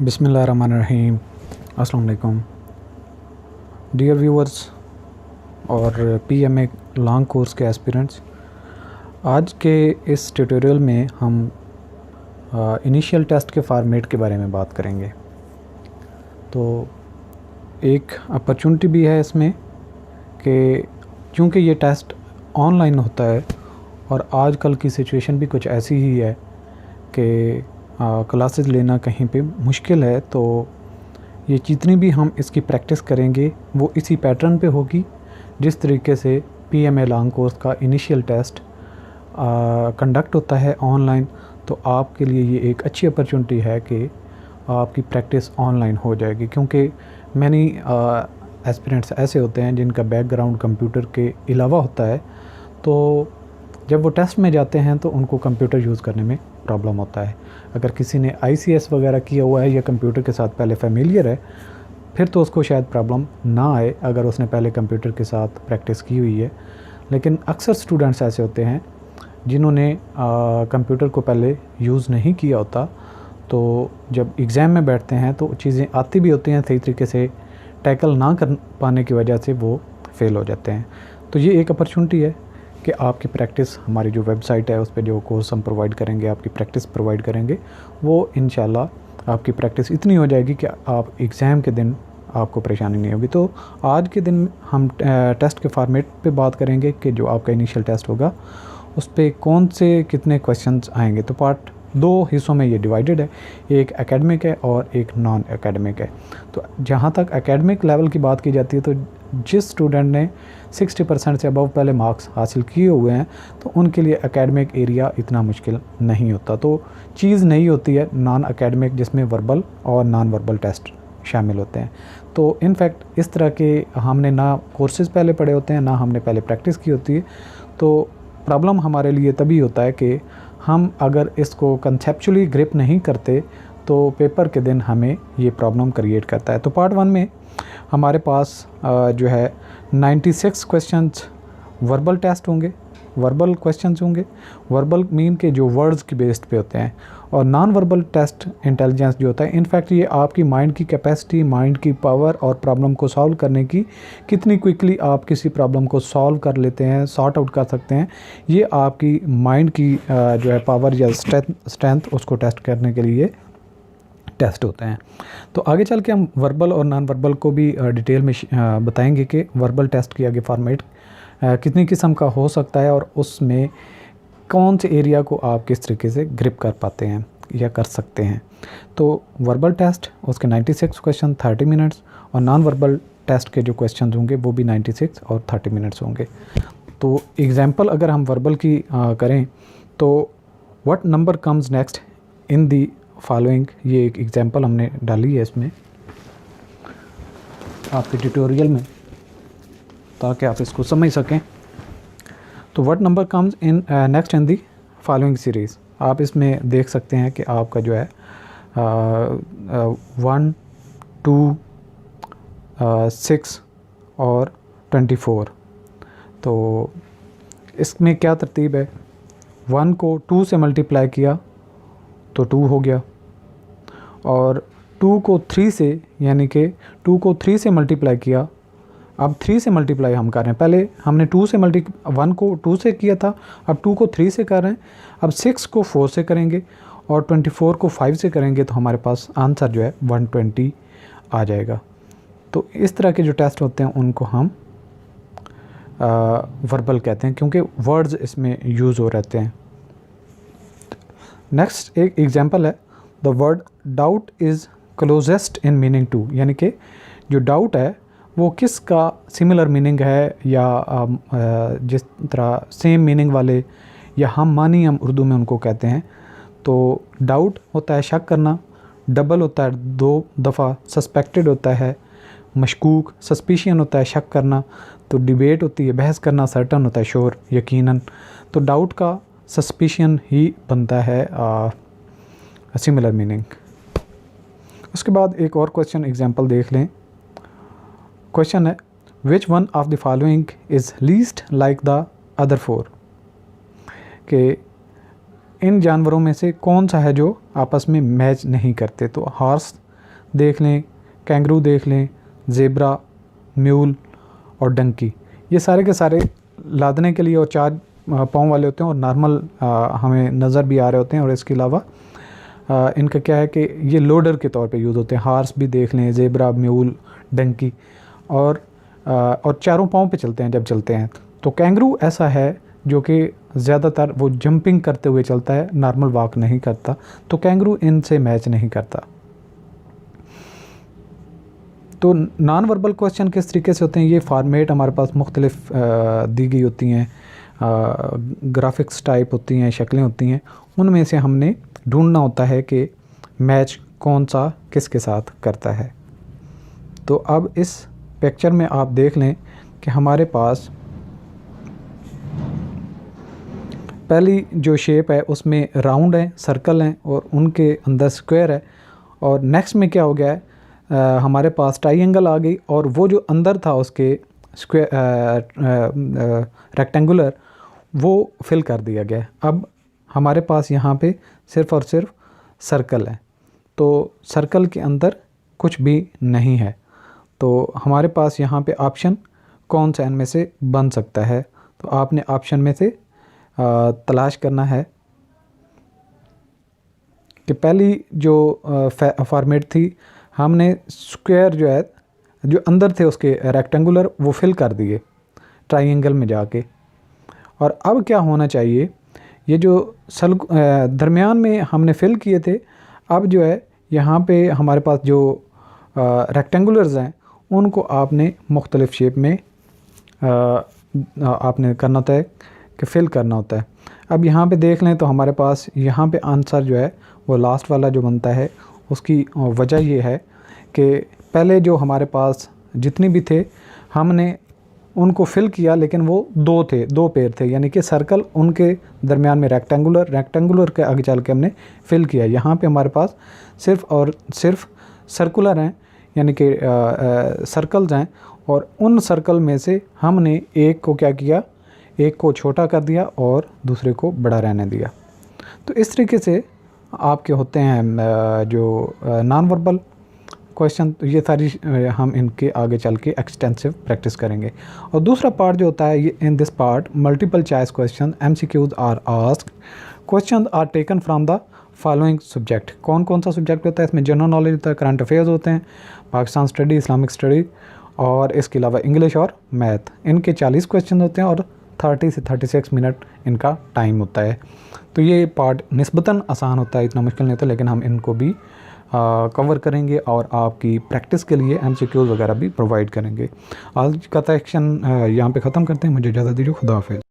बिस्मिल्लाहिर्रहमानिर्रहीम। अस्सलाम वालेकुम डियर व्यूअर्स और पीएमए लॉन्ग कोर्स के एस्पिरेंट्स। आज के इस ट्यूटोरियल में हम इनिशियल टेस्ट के फॉर्मेट के बारे में बात करेंगे। तो एक अपॉर्चुनिटी भी है इसमें कि चूँकि ये टेस्ट ऑनलाइन होता है और आजकल की सिचुएशन भी कुछ ऐसी ही है कि क्लासेस लेना कहीं पे मुश्किल है, तो ये जितनी भी हम इसकी प्रैक्टिस करेंगे वो इसी पैटर्न पे होगी जिस तरीके से पीएमए लॉन्ग कोर्स का इनिशियल टेस्ट कंडक्ट होता है ऑनलाइन। तो आपके लिए ये एक अच्छी अपॉर्चुनिटी है कि आपकी प्रैक्टिस ऑनलाइन हो जाएगी, क्योंकि मैनी एस्पिरेंट्स ऐसे होते हैं जिनका बैकग्राउंड कंप्यूटर के अलावा होता है, तो जब वो टेस्ट में जाते हैं तो उनको कंप्यूटर यूज़ करने में प्रॉब्लम होता है। अगर किसी ने आईसीएस वगैरह किया हुआ है या कंप्यूटर के साथ पहले फेमिलियर है, फिर तो उसको शायद प्रॉब्लम ना आए अगर उसने पहले कंप्यूटर के साथ प्रैक्टिस की हुई है। लेकिन अक्सर स्टूडेंट्स ऐसे होते हैं जिन्होंने कंप्यूटर को पहले यूज़ नहीं किया होता, तो जब एग्ज़ाम में बैठते हैं तो चीज़ें आती भी होती हैं, सही तरीके से टैकल ना कर पाने की वजह से वो फेल हो जाते हैं। तो ये एक अपॉर्चुनिटी है कि आपकी प्रैक्टिस, हमारी जो वेबसाइट है उस पर जो कोर्स हम प्रोवाइड करेंगे, आपकी प्रैक्टिस प्रोवाइड करेंगे, वो इंशाल्लाह आपकी प्रैक्टिस इतनी हो जाएगी कि आप एग्ज़ाम के दिन आपको परेशानी नहीं होगी। तो आज के दिन हम टेस्ट के फॉर्मेट पे बात करेंगे कि जो आपका इनिशियल टेस्ट होगा उस पर कौन से कितने क्वेश्चंस आएंगे। तो पार्ट 2 हिस्सों में ये डिवाइडेड है, एक एकेडमिक है और एक नॉन एकेडमिक है। तो जहाँ तक एकेडमिक लेवल की बात की जाती है, तो जिस स्टूडेंट ने 60% से अबव पहले मार्क्स हासिल किए हुए हैं तो उनके लिए एकेडमिक एरिया इतना मुश्किल नहीं होता। तो चीज़ नहीं होती है नॉन एकेडमिक, जिसमें वर्बल और नॉन वर्बल टेस्ट शामिल होते हैं। तो इनफैक्ट इस तरह के हमने ना कोर्सेज़ पहले पढ़े होते हैं, ना हमने पहले प्रैक्टिस की होती है। तो प्रॉब्लम हमारे लिए तभी होता है कि हम अगर इसको कंसेप्चुअली ग्रिप नहीं करते तो पेपर के दिन हमें ये प्रॉब्लम क्रिएट करता है। तो पार्ट 1 में हमारे पास जो है 96 क्वेश्चंस वर्बल टेस्ट होंगे, वर्बल क्वेश्चंस होंगे। वर्बल मीन के जो वर्ड्स की बेस्ड पे होते हैं, और नॉन वर्बल टेस्ट इंटेलिजेंस जो होता है, इनफैक्ट ये आपकी माइंड की कैपेसिटी, माइंड की पावर और प्रॉब्लम को सॉल्व करने की, कितनी क्विकली आप किसी प्रॉब्लम को सॉल्व कर लेते हैं, सॉर्ट आउट कर सकते हैं, ये आपकी माइंड की जो है पावर या स्ट्रेंथ उसको टेस्ट करने के लिए टेस्ट होते हैं। तो आगे चल के हम वर्बल और नॉन वर्बल को भी डिटेल में बताएंगे कि वर्बल टेस्ट की आगे फॉर्मेट कितनी किस्म का हो सकता है और उसमें कौन से एरिया को आप किस तरीके से ग्रिप कर पाते हैं या कर सकते हैं। तो वर्बल टेस्ट उसके 96 क्वेश्चन 30 मिनट्स, और नॉन वर्बल टेस्ट के जो क्वेश्चन होंगे वो भी 96 और 30 मिनट्स होंगे। तो एग्जांपल अगर हम वर्बल की करें तो what number comes next in the following, ये एक एग्जांपल हमने डाली है इसमें आपके ट्यूटोरियल में ताकि आप इसको समझ सकें। तो what number comes in next in the following series, आप इसमें देख सकते हैं कि आपका जो है 1, 2, 6 और 24। तो इसमें क्या तरतीब है, 1 को 2 से मल्टीप्लाई किया तो 2 हो गया, और 2 को 3 से, यानी कि 2 को 3 से मल्टीप्लाई किया, अब 3 से मल्टीप्लाई हम कर रहे हैं। पहले हमने 1 को 2 से किया था, अब 2 को 3 से कर रहे हैं, अब 6 को 4 से करेंगे और 24 को 5 से करेंगे, तो हमारे पास आंसर जो है 120 आ जाएगा। तो इस तरह के जो टेस्ट होते हैं उनको हम वर्बल कहते हैं, क्योंकि वर्ड्स इसमें यूज़ हो रहते हैं। नेक्स्ट एक एग्जांपल है, the word doubt is closest in meaning to, यानी कि जो डाउट है वो किसका सिमिलर मीनिंग है, या जिस तरह सेम मीनिंग वाले, या हम मानी हम उर्दू में उनको कहते हैं। तो डाउट होता है शक करना, डबल होता है 2 दफ़ा, सस्पेक्टेड होता है मशकूक, सस्पिशियन होता है शक करना, तो डिबेट होती है बहस करना, सर्टन होता है श्योर यकीनन। तो डाउट का सस्पिशियन ही बनता है सिमिलर मीनिंग। उसके बाद एक और क्वेश्चन एग्जांपल देख लें। क्वेश्चन है, which one of the following is least like the other 4, कि इन जानवरों में से कौन सा है जो आपस में मैच नहीं करते। तो हॉर्स देख लें, कैंगरू देख लें, ज़ेब्रा, म्यूल और डंकी, ये सारे के सारे लादने के लिए और 4 पाँव वाले होते हैं और नॉर्मल हमें नज़र भी आ रहे होते हैं। और इसके अलावा इनका क्या है कि ये लोडर के तौर पे यूज़ होते हैं। हार्स भी देख लें, ज़ेब्रा, म्यूल, डंकी, और चारों पाँव पे चलते हैं जब चलते हैं। तो कैंगरू ऐसा है जो कि ज़्यादातर वो जंपिंग करते हुए चलता है, नॉर्मल वॉक नहीं करता, तो कैंगरू इनसे मैच नहीं करता। तो नॉन वर्बल क्वेश्चन किस तरीके से होते हैं, ये फॉर्मेट हमारे पास मुख्तलिफ दी गई होती हैं, ग्राफिक्स टाइप होती हैं, शक्लें होती हैं, उनमें से हमने ढूंढना होता है कि मैच कौन सा किसके साथ करता है। तो अब इस पिक्चर में आप देख लें कि हमारे पास पहली जो शेप है उसमें राउंड है, सर्कल हैं और उनके अंदर स्क्वायर है। और नेक्स्ट में क्या हो गया है, हमारे पास ट्राइंगल आ गई, और वो जो अंदर था उसके स्क्वायर रेक्टेंगुलर, वो फिल कर दिया गया है। अब हमारे पास यहाँ पे सिर्फ़ और सिर्फ सर्कल है, तो सर्कल के अंदर कुछ भी नहीं है। तो हमारे पास यहाँ पे ऑप्शन कौन सा इनमें से बन सकता है, तो आपने ऑप्शन में से तलाश करना है कि पहली जो फॉर्मेट थी, हमने स्क्वायर जो है जो अंदर थे उसके रेक्टेंगुलर वो फिल कर दिए ट्राइंगल में जाके। और अब क्या होना चाहिए, ये जो दरमियान में हमने फिल किए थे, अब जो है यहाँ पे हमारे पास जो रेक्टेंगुलर्स हैं उनको आपने मुख्तलिफ़ शेप में आपने करना होता है कि फिल करना होता है। अब यहाँ पे देख लें तो हमारे पास यहाँ पे आंसर जो है वो लास्ट वाला जो बनता है, उसकी वजह ये है कि पहले जो हमारे पास जितनी भी थे हमने उनको फिल किया, लेकिन वो 2 थे, 2 पेयर थे, यानी कि सर्कल, उनके दरमियान में रेक्टेंगुलर के आगे चल के हमने फिल किया। यहाँ पे हमारे पास सिर्फ़ और सिर्फ सर्कुलर हैं, यानी कि सर्कल्स हैं, और उन सर्कल में से हमने एक को क्या किया, एक को छोटा कर दिया और दूसरे को बड़ा रहने दिया। तो इस तरीके से आपके होते हैं जो नॉन वर्बल क्वेश्चन। तो ये सारी हम इनके आगे चल के एक्सटेंसिव प्रैक्टिस करेंगे। और दूसरा पार्ट जो होता है, ये in this part multiple choice question, MCQs are asked, question are taken from the following subject. कौन कौन सा सब्जेक्ट होता है इसमें? जनरल नॉलेज होता है, करंट अफेयर्स होते हैं, पाकिस्तान स्टडी, इस्लामिक स्टडी, और इसके अलावा इंग्लिश और मैथ। इनके 40 क्वेश्चन होते हैं और 30 से 36 मिनट इनका टाइम होता है। तो ये पार्ट निस्बतन आसान होता है, इतना मुश्किल नहीं होता, लेकिन हम इनको भी कवर करेंगे और आपकी प्रैक्टिस के लिए MCQs वगैरह भी प्रोवाइड करेंगे। आज का सेक्शन यहाँ पे ख़त्म करते हैं। मुझे इजाज़त दीजिए। खुदा हाफिज़।